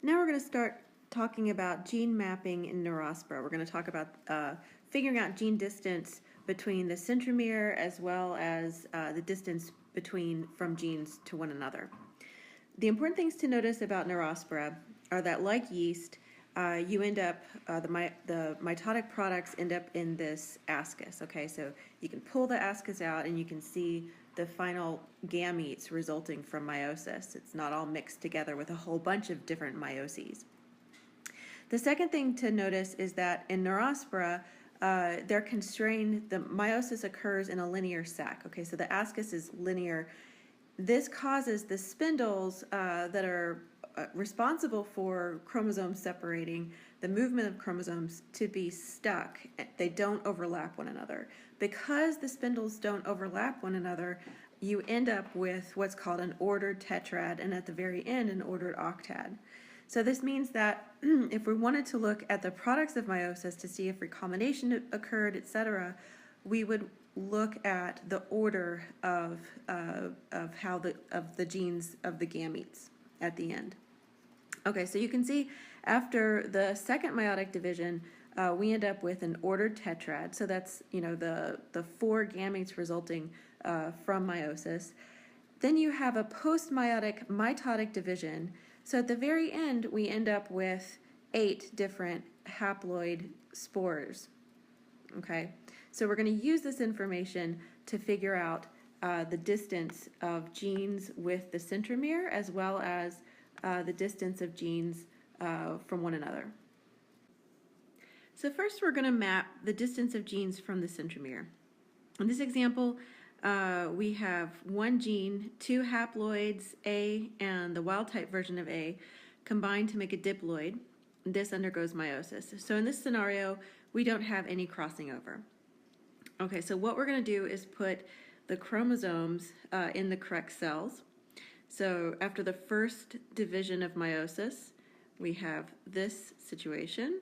Now we're going to start talking about gene mapping in Neurospora. We're going to talk about figuring out gene distance between the centromere as well as the distance from genes to one another. The important things to notice about Neurospora are that, like yeast, you end up, the mitotic products end up in this ascus, okay? So you can pull the ascus out and you can see the final gametes resulting from meiosis. It's not all mixed together with a whole bunch of different meioses. The second thing to notice is that in Neurospora, they're constrained, the meiosis occurs in a linear sac, okay? So the ascus is linear. This causes the spindles that are responsible for chromosomes separating, the movement of chromosomes, to be stuck. They don't overlap one another. Because the spindles don't overlap one another, you end up with what's called an ordered tetrad, and at the very end, an ordered octad. So this means that if we wanted to look at the products of meiosis to see if recombination occurred, etc., we would look at the order of the genes of the gametes at the end. Okay, so you can see after the second meiotic division, we end up with an ordered tetrad. So that's, the 4 gametes resulting from meiosis. Then you have a post-meiotic mitotic division. So at the very end, we end up with 8 different haploid spores. Okay, so we're going to use this information to figure out the distance of genes with the centromere as well as the distance of genes from one another. So first we're going to map the distance of genes from the centromere. In this example, we have one gene, 2 haploids, A and the wild-type version of A, combined to make a diploid. This undergoes meiosis. So in this scenario, we don't have any crossing over. Okay, so what we're going to do is put the chromosomes in the correct cells. So after the first division of meiosis, we have this situation.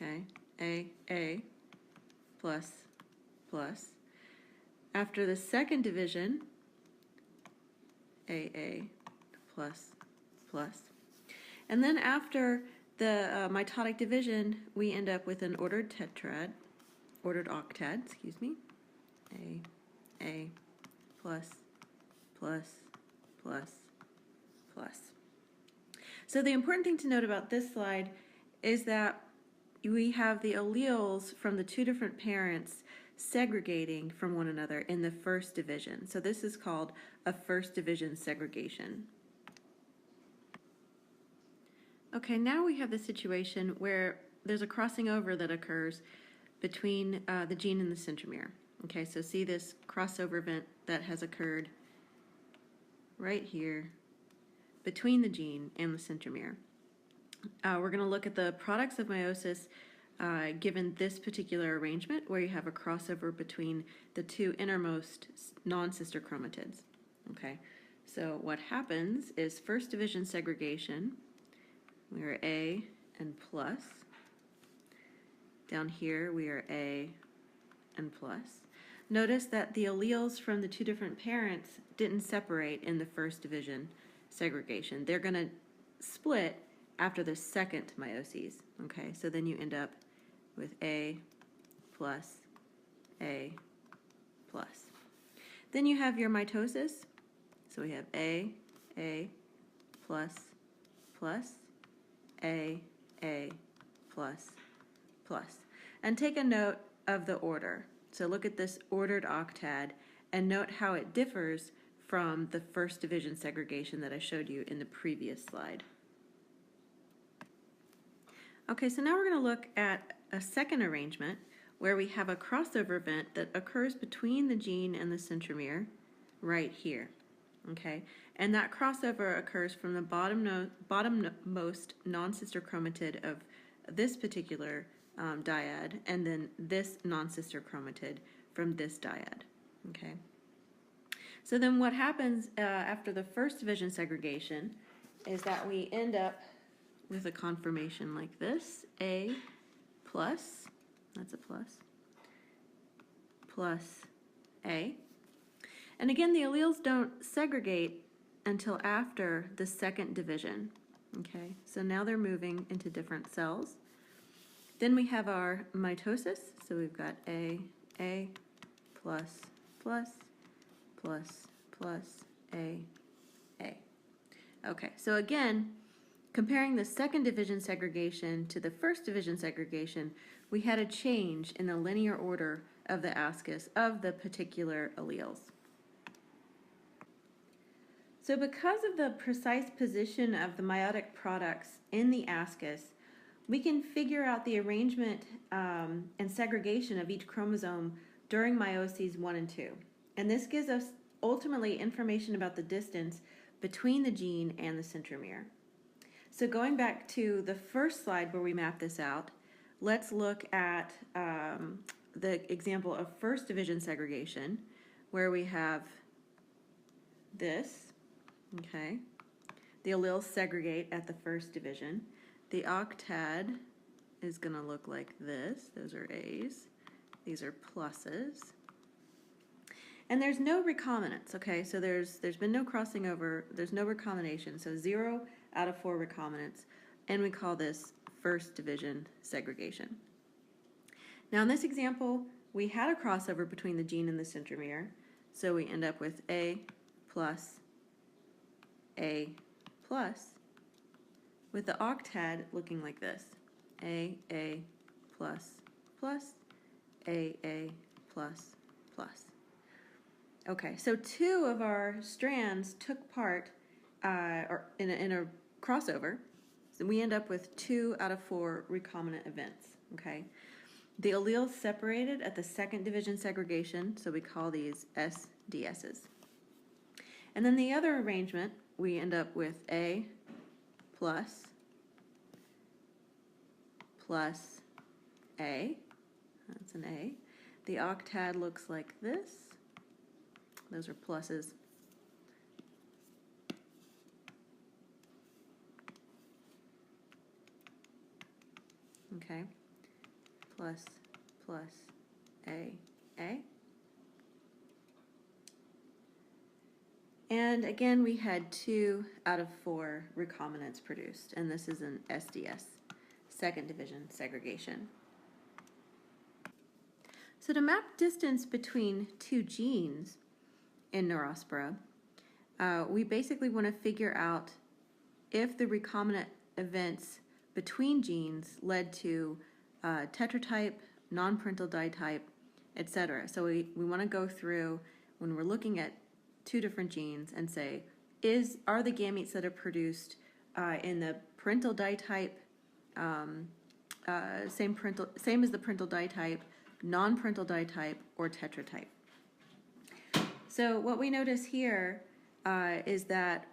Okay, A plus plus. After the second division, AA plus plus. And then after the mitotic division, we end up with an ordered octad, excuse me. A plus plus plus plus. So the important thing to note about this slide is that we have the alleles from the 2 different parents segregating from one another in the first division. So this is called a first division segregation. Okay, now we have the situation where there's a crossing over that occurs between the gene and the centromere. Okay, so see this crossover event that has occurred right here between the gene and the centromere. We're going to look at the products of meiosis given this particular arrangement where you have a crossover between the 2 innermost non-sister chromatids. Okay, so what happens is first division segregation, we are A and plus. Down here we are A and plus. Notice that the alleles from the 2 different parents didn't separate in the first division segregation. They're going to split after the second meiosis. Okay, so then you end up with A plus A plus. Then you have your mitosis. So we have A plus plus, A plus plus. And take a note of the order. So look at this ordered octad and note how it differs from the first division segregation that I showed you in the previous slide. Okay, so now we're going to look at a second arrangement where we have a crossover event that occurs between the gene and the centromere right here. Okay, and that crossover occurs from the bottommost non-sister chromatid of this particular dyad, and then this non-sister chromatid from this dyad. Okay, so then what happens after the first division segregation is that we end up with a conformation like this, A plus, that's a plus, plus A. And again, the alleles don't segregate until after the second division. Okay, so now they're moving into different cells. Then we have our mitosis. So we've got A, plus, plus, plus, plus, A. Okay, so again, comparing the second division segregation to the first division segregation, we had a change in the linear order of the ascus of the particular alleles. So because of the precise position of the meiotic products in the ascus, we can figure out the arrangement and segregation of each chromosome during meioses 1 and 2. And this gives us ultimately information about the distance between the gene and the centromere. So going back to the first slide where we map this out, let's look at the example of first division segregation, where we have this, okay? The alleles segregate at the first division. The octad is going to look like this. Those are A's. These are pluses. And there's no recombinants, okay? So there's been no crossing over. There's no recombination. So 0 out of 4 recombinants. And we call this first division segregation. Now in this example, we had a crossover between the gene and the centromere. So we end up with A plus, with the octad looking like this. A plus, plus, A plus, plus. Okay, so 2 of our strands took part in a crossover. So we end up with 2 out of 4 recombinant events, okay? The alleles separated at the second division segregation, so we call these SDSs. And then the other arrangement, we end up with A plus A, that's an A. The octad looks like this. Those are pluses. Okay, plus, A. And again, we had 2 out of 4 recombinants produced, and this is an SDS, second division segregation. So to map distance between 2 genes in Neurospora, we basically want to figure out if the recombinant events between genes led to tetratype, non-parental ditype, etc. So we want to go through, when we're looking at 2 different genes, and say, are the gametes that are produced in the parental ditype, same as the parental ditype, non-parental ditype, or tetratype? So what we notice here is that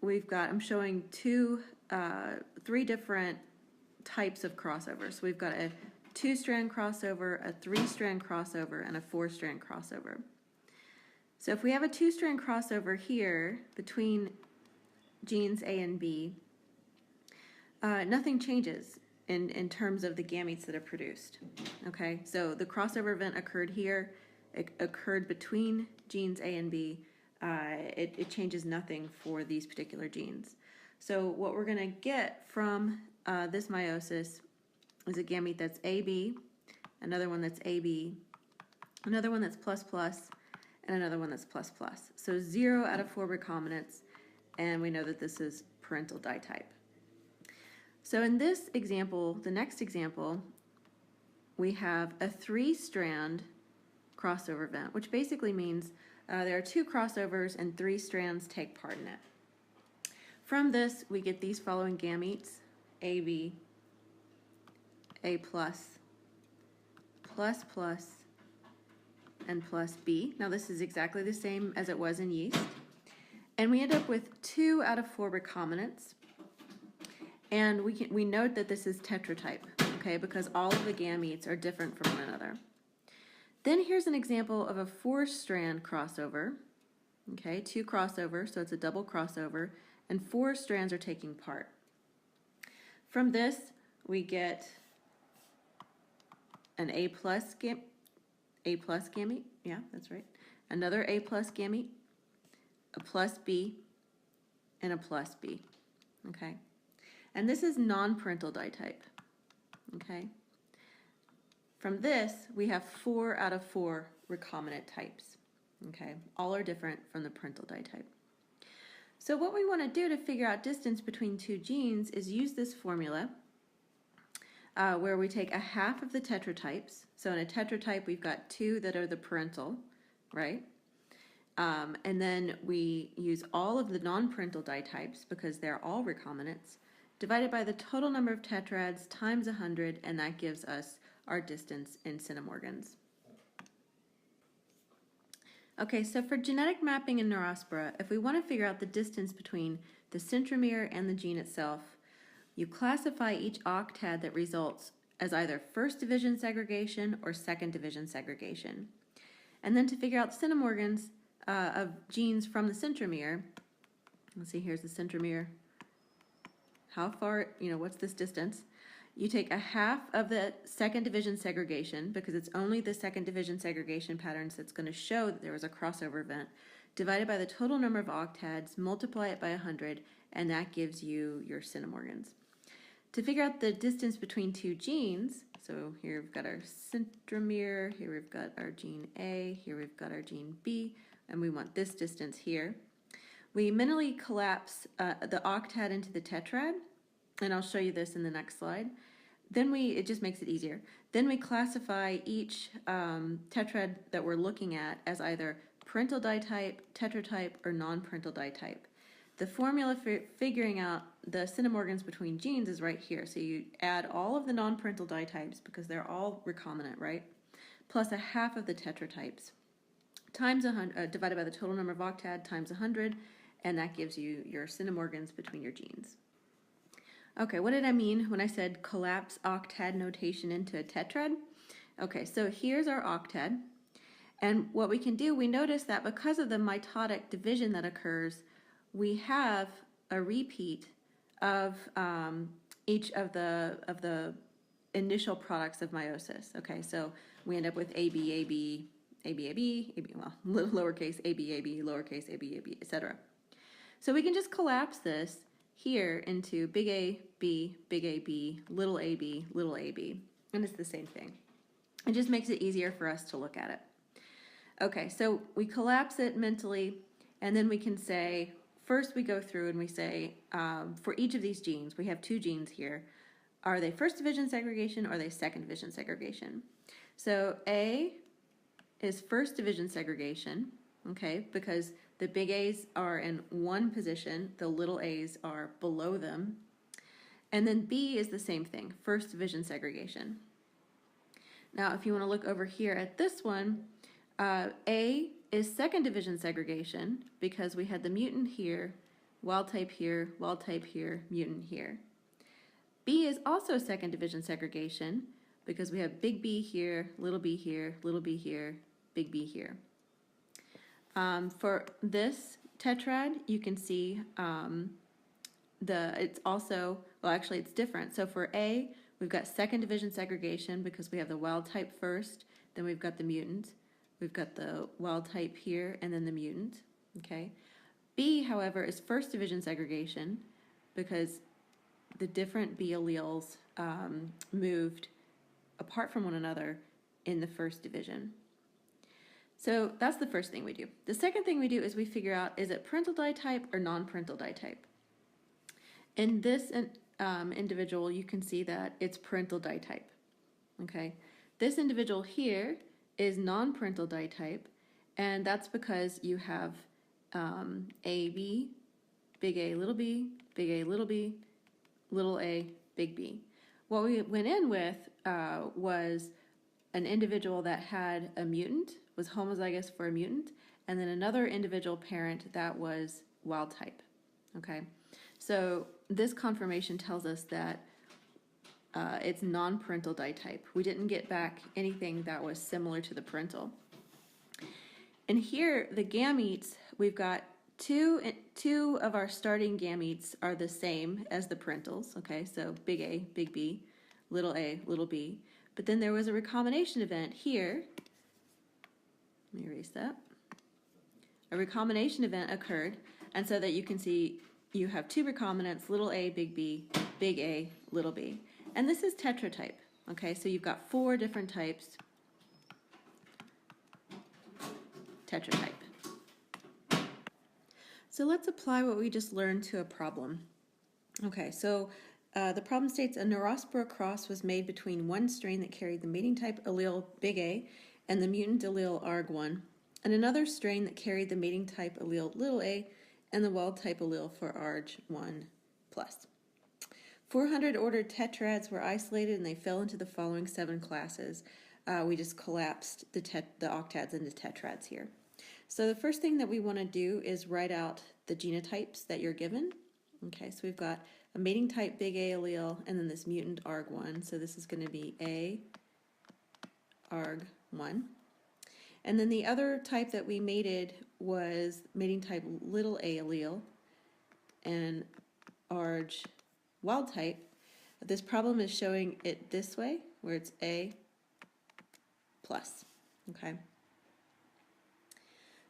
we've got, I'm showing 3 different types of crossovers. So we've got a 2-strand crossover, a 3-strand crossover, and a 4-strand crossover. So if we have a 2-strand crossover here between genes A and B, nothing changes in terms of the gametes that are produced. Okay, so the crossover event occurred here. It occurred between genes A and B. It changes nothing for these particular genes. So what we're going to get from this meiosis is a gamete that's AB, another one that's AB, another one that's plus plus, and another one that's plus plus. So 0 out of 4 recombinants, and we know that this is parental ditype. So in this example, the next example, we have a 3-strand crossover event, which basically means there are 2 crossovers and 3 strands take part in it. From this, we get these following gametes: AB, A plus, plus plus, and plus B. Now this is exactly the same as it was in yeast. And we end up with 2 out of 4 recombinants. And we note that this is tetratype, okay, because all of the gametes are different from one another. Then here's an example of a 4-strand crossover, okay, 2 crossovers, so it's a double crossover, and 4 strands are taking part. From this, we get an A plus gamete, yeah, that's right, another A plus gamete, a plus B, and a plus B, okay? And this is non-parental ditype, okay? From this, we have 4 out of 4 recombinant types, okay? All are different from the parental ditype. So what we want to do to figure out distance between two genes is use this formula where we take a half of the tetratypes. So in a tetratype, we've got 2 that are the parental, right? And then we use all of the non-parental ditypes because they're all recombinants, divided by the total number of tetrads times 100, and that gives us our distance in centimorgans. Okay, so for genetic mapping in Neurospora, if we want to figure out the distance between the centromere and the gene itself, you classify each octad that results as either first division segregation or second division segregation. And then to figure out centimorgans of genes from the centromere, let's see, here's the centromere. How far, what's this distance? You take a half of the second division segregation, because it's only the second division segregation patterns that's going to show that there was a crossover event, divided by the total number of octads, multiply it by 100, and that gives you your centimorgans. To figure out the distance between two genes, so here we've got our centromere, here we've got our gene A, here we've got our gene B, and we want this distance here. We mentally collapse the octad into the tetrad, and I'll show you this in the next slide. Then it just makes it easier. Then we classify each tetrad that we're looking at as either parental ditype, tetratype, or non-parental ditype. The formula for figuring out the centimorgans between genes is right here. So you add all of the non-parental ditypes, because they're all recombinant, right? Plus a half of the tetratypes, times 100, divided by the total number of octad times 100, and that gives you your centimorgans between your genes. Okay, what did I mean when I said collapse octad notation into a tetrad? Okay, so here's our octad, and what we can do, we notice that because of the mitotic division that occurs, we have a repeat of each of the initial products of meiosis. Okay, so we end up with AB, AB, AB, AB, AB, well, lowercase AB, AB, lowercase AB, AB, etc. So we can just collapse this here into big A, B, little AB, little AB, and it's the same thing. It just makes it easier for us to look at it. Okay, so we collapse it mentally, and then we can say, first we go through and we say, for each of these genes, we have 2 genes here, are they first division segregation or are they second division segregation? So A is first division segregation, okay, because the big A's are in one position, the little a's are below them. And then B is the same thing, first division segregation. Now, if you want to look over here at this one, A is second division segregation because we had the mutant here, wild type here, mutant here. B is also second division segregation because we have big B here, little b here, little b here, big B here. For this tetrad, you can see it's also, well, actually it's different. So for A, we've got second division segregation because we have the wild type first, then we've got the mutant. We've got the wild type here and then the mutant, okay? B, however, is first division segregation because the different B alleles moved apart from one another in the first division. So that's the first thing we do. The second thing we do is we figure out, is it parental ditype or non-parental ditype? In this individual, you can see that it's parental ditype, okay? This individual here is non-parental ditype, and that's because you have AB, big A, little b, little a, big B. What we went in with was an individual that had a mutant, was homozygous for a mutant, and then another individual parent that was wild type, okay? So this conformation tells us that it's non-parental ditype. We didn't get back anything that was similar to the parental. And here, the gametes, we've got two of our starting gametes are the same as the parentals, okay? So big A, big B, little a, little b. But then there was a recombination event here. Let me erase that. a recombination event occurred, and so that you can see you have two recombinants, little a, big A, little b. And this is tetratype, okay? So you've got 4 different types, tetratype. So let's apply what we just learned to a problem. Okay, so the problem states a Neurospora cross was made between one strain that carried the mating type allele big A and the mutant allele ARG1, and another strain that carried the mating type allele little a and the wild type allele for ARG1+. 400 ordered tetrads were isolated and they fell into the following 7 classes. We just collapsed the octads into tetrads here. So the first thing that we want to do is write out the genotypes that you're given. Okay, so we've got a mating type big A allele and then this mutant ARG1. So this is going to be A ARG1. And then the other type that we mated was mating type little a allele and ARG wild type. This problem is showing it this way, where it's A plus. Okay.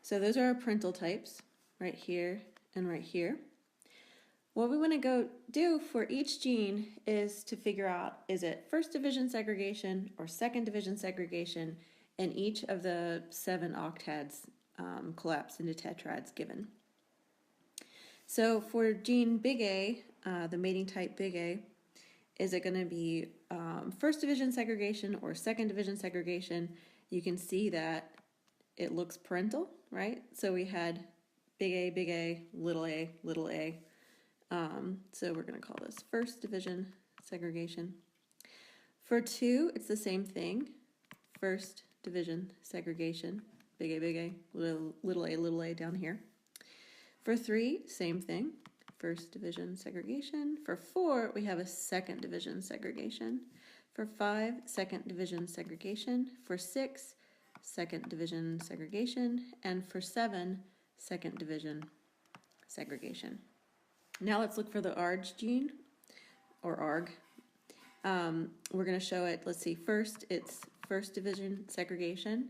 So those are our parental types, right here and right here. What we want to go do for each gene is to figure out, is it first division segregation or second division segregation, and each of the 7 octads collapse into tetrads given. So for gene big A, the mating type big A, is it going to be first division segregation or second division segregation? You can see that it looks parental, right? So we had big A, little a, little a. So we're going to call this first division segregation. For 2, it's the same thing. First division segregation, big A, little a down here. For 3, same thing. First division segregation. For 4, we have a second division segregation. For 5, second division segregation. For 6, second division segregation. And for 7, second division segregation. Now let's look for the ARG gene, or ARG. We're going to show it, let's see, first it's first division segregation.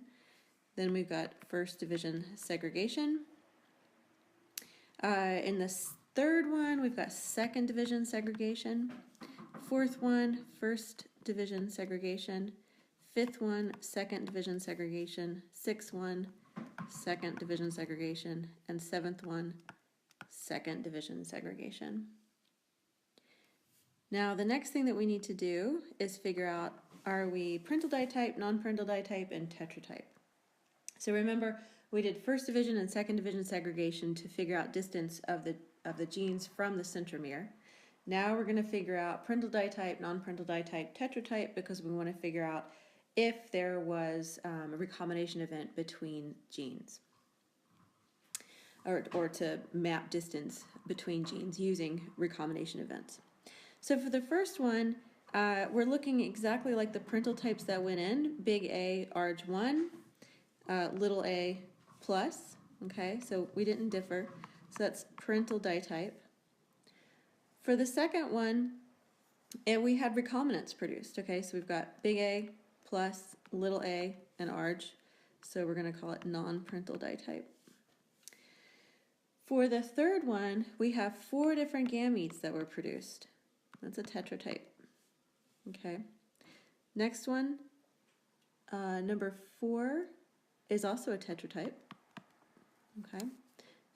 Then we've got first division segregation. In the third one, we've got second division segregation. Fourth one, first division segregation. Fifth one, second division segregation. Sixth one, second division segregation. And seventh one, second division segregation. Now the next thing that we need to do is figure out, are we parental ditype, non-parental ditype, and tetratype? So remember, we did first division and second division segregation to figure out distance of the genes from the centromere. Now we're going to figure out parental ditype, non-parental ditype, tetratype, because we want to figure out if there was a recombination event between genes, or to map distance between genes using recombination events. So for the first one, we're looking exactly like the parental types that went in, big A, ARG1, little a plus, okay, so we didn't differ, so that's parental ditype. For the second one, we had recombinants produced, okay, so we've got big A plus little a and ARG, so we're going to call it non-parental ditype. For the third one, we have 4 different gametes that were produced. That's a tetratype. Okay. Next one, number 4 is also a tetratype. Okay.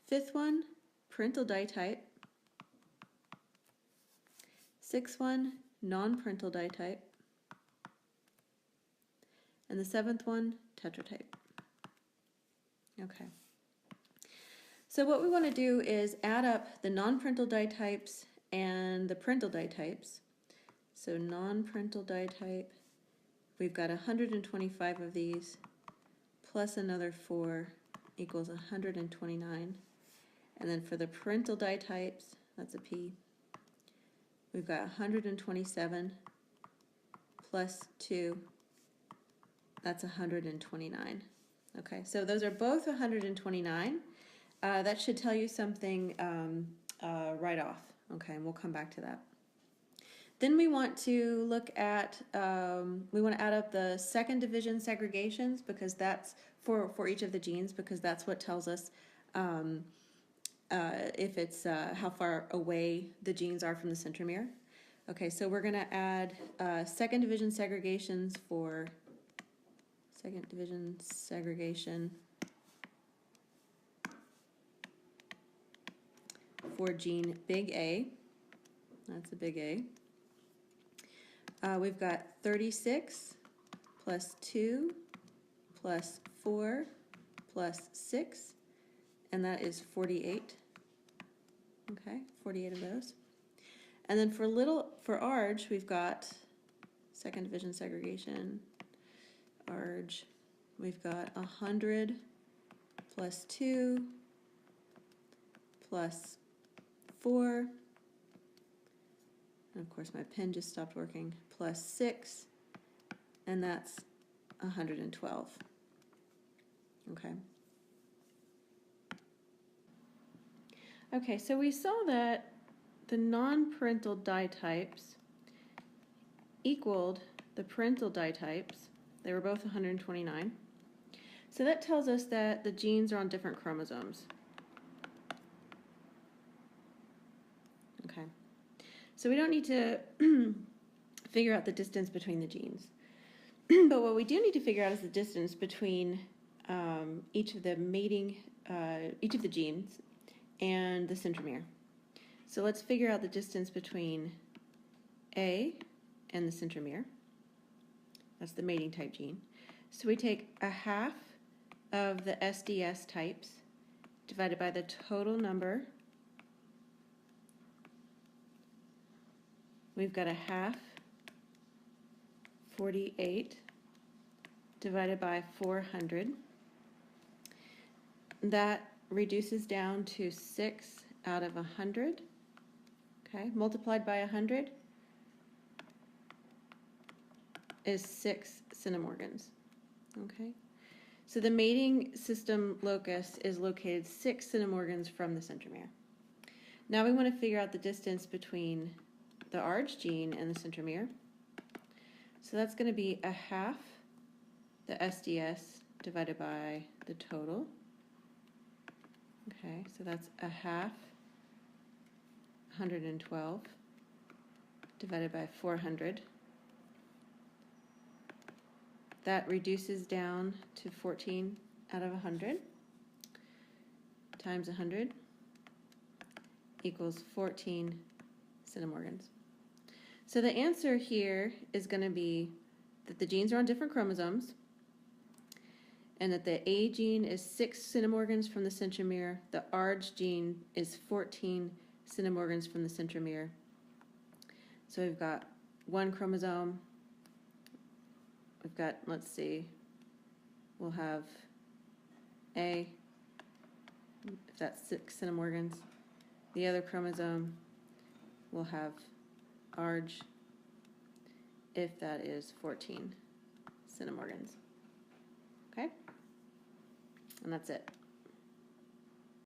Fifth one, parental ditype. Sixth one, non-parental ditype. And the 7th one, tetratype. Okay. So what we want to do is add up the non-parental ditypes and the parental ditypes. So non-parental ditype, we've got 125 of these, plus another 4 equals 129. And then for the parental ditypes, that's a P, we've got 127 plus 2, that's 129. Okay, so those are both 129. That should tell you something right off. Okay, and we'll come back to that. Then we want to look at, we want to add up the second division segregations, because that's for each of the genes, because that's what tells us if it's how far away the genes are from the centromere. Okay, so we're going to add second division segregation for gene big A. That's a big A. We've got 36 plus 2 plus 4 plus 6, and that is 48. Okay, 48 of those. And then for ARG, we've got second division segregation, ARG. We've got 100 plus 2 plus 4, and of course my pen just stopped working, plus 6, and that's 112. Okay. Okay, so we saw that the non-parental dye types equaled the parental dye types. They were both 129. So that tells us that the genes are on different chromosomes. Okay. So we don't need to figure out the distance between the genes. But what we do need to figure out is the distance between each of the genes and the centromere. So let's figure out the distance between A and the centromere. That's the mating type gene. So we take a half of the SDS types divided by the total number. We've got a half, 48, divided by 400. That reduces down to 6 out of 100. Okay, multiplied by 100 is 6 centimorgans. Okay, so the mating system locus is located 6 centimorgans from the centromere. Now we want to figure out the distance between the ARG gene and the centromere. So that's going to be a half the SDS divided by the total. Okay, so that's a half 112 divided by 400. That reduces down to 14 out of 100 times 100 equals 14 centimorgans. So the answer here is going to be that the genes are on different chromosomes, and that the A gene is 6 centimorgans from the centromere, the ARG gene is 14 centimorgans from the centromere. So we've got one chromosome, we've got, let's see, we'll have A, if that's 6 centimorgans. The other chromosome will have ARG, if that is 14 centimorgans. Okay? And that's it.